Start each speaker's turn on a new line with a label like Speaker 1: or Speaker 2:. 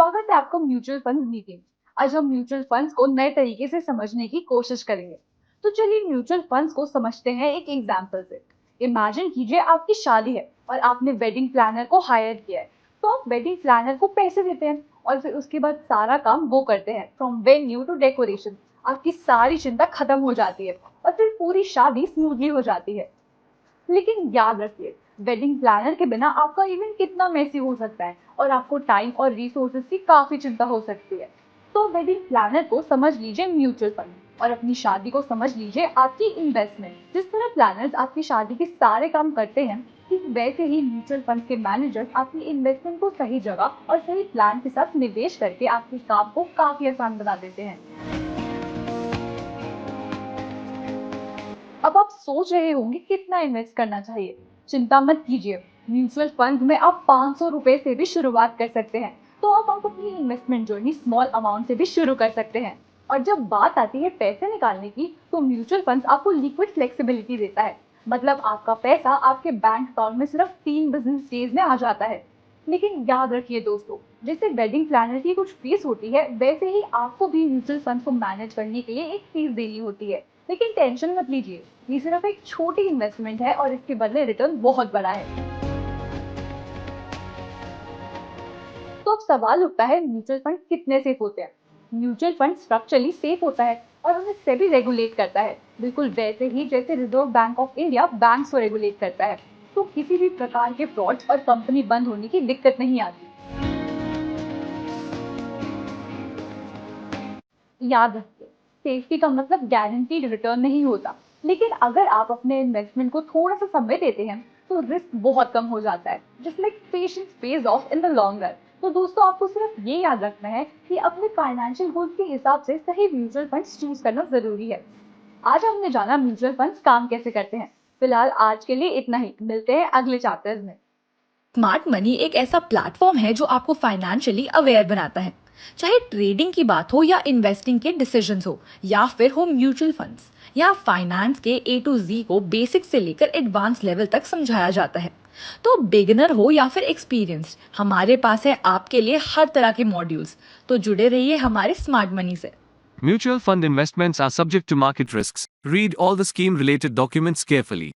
Speaker 1: स्वागत है आपको म्यूचुअल फंड मीटिंग। आज हम म्यूचुअल फंड्स को नए तरीके से समझने की कोशिश करेंगे। तो चलिए म्यूचुअल फंड्स को समझते हैं एक एग्जांपल से। इमेजिन कीजिए आपकी शादी है और आपने वेडिंग प्लानर को हायर किया है। तो आप वेडिंग प्लानर को पैसे देते हैं और फिर उसके बाद सारा काम वो करते हैं, फ्रॉम वेन्यू टू डेकोरेशन। आपकी सारी चिंता खत्म हो जाती है और फिर पूरी शादी स्मूथली हो जाती है। लेकिन याद रखिए, वेडिंग प्लानर के बिना आपका इवेंट कितना मेसी हो सकता है और आपको टाइम और रिसोर्सेज की काफी चिंता हो सकती है। तो वेडिंग प्लानर को समझ लीजिए म्यूचुअल फंड और अपनी शादी को समझ लीजिए आपकी इन्वेस्टमेंट। जिस तरह प्लानर्स आपकी शादी के सारे काम करते हैं, ठीक वैसे ही म्यूचुअल फंड के मैनेजर्स आपकी इन्वेस्टमेंट को सही जगह और सही प्लान के साथ निवेश करके आपके काम को काफी आसान बना देते हैं। अब आप सोच रहे होंगे कितना इन्वेस्ट करना चाहिए। चिंता मत कीजिए, म्यूचुअल फंड में आप 500 रुपए से भी शुरुआत कर सकते हैं। तो आप अपनी इन्वेस्टमेंट जर्नी स्मॉल अमाउंट से भी शुरू कर सकते हैं। और जब बात आती है पैसे निकालने की, तो म्यूचुअल फंड आपको लिक्विड फ्लेक्सिबिलिटी देता है। मतलब आपका पैसा आपके बैंक अकाउंट में सिर्फ 3 बिजनेस डेज में आ जाता है। लेकिन याद रखिए दोस्तों, जैसे वेडिंग प्लानर की कुछ फीस होती है, वैसे ही आपको भी म्यूचुअल फंड को मैनेज करने के लिए एक फीस देनी होती है। लेकिन टेंशन मत लीजिए, ये सिर्फ एक छोटी इन्वेस्टमेंट है और इसके बदले रिटर्न बहुत बड़ा है। तो अब सवाल उठता है, म्यूचुअल फंड कितने सेफ होते हैं? म्यूचुअल फंड स्ट्रक्चरली सेफ होता है और उन्हें सेबी रेगुलेट करता है, बिल्कुल वैसे ही जैसे reserve bank of India banks को रेगुलेट करता है। तो किसी भी प्रकार के फ्रॉड और कंपनी बंद होने की दिक्कत नहीं आती। याद रखिए, सेफ्टी का मतलब गारंटीड रिटर्न नहीं होता। लेकिन अगर आप अपने इन्वेस्टमेंट को थोड़ा सा समय देते हैं, तो रिस्क बहुत कम हो जाता है। Just like patience page of in the long run. तो दोस्तों, आपको सिर्फ ये याद रखना है कि अपने फाइनेंशियल गोल्स के हिसाब से सही म्यूचुअल फंड्स चूज करना जरूरी है। आज हमने जाना म्यूचुअल फंड्स काम कैसे करते हैं। फिलहाल आज के लिए इतना ही, मिलते हैं अगले चैप्टर्स में।
Speaker 2: स्मार्ट मनी एक ऐसा प्लेटफॉर्म है जो आपको फाइनेंशियली अवेयर बनाता है। चाहे ट्रेडिंग की बात हो या इन्वेस्टिंग के डिसीजंस हो या फिर हो म्यूचुअल फंड्स, या फाइनेंस के ए टू जी को बेसिक से लेकर एडवांस लेवल तक समझाया जाता है। तो बिगिनर हो या फिर एक्सपीरियंस्ड, हमारे पास है आपके लिए हर तरह के मॉड्यूल्स। तो जुड़े रहिए हमारे स्मार्ट मनी से।
Speaker 3: Mutual fund investments are subject to market risks. Read all the scheme related documents carefully.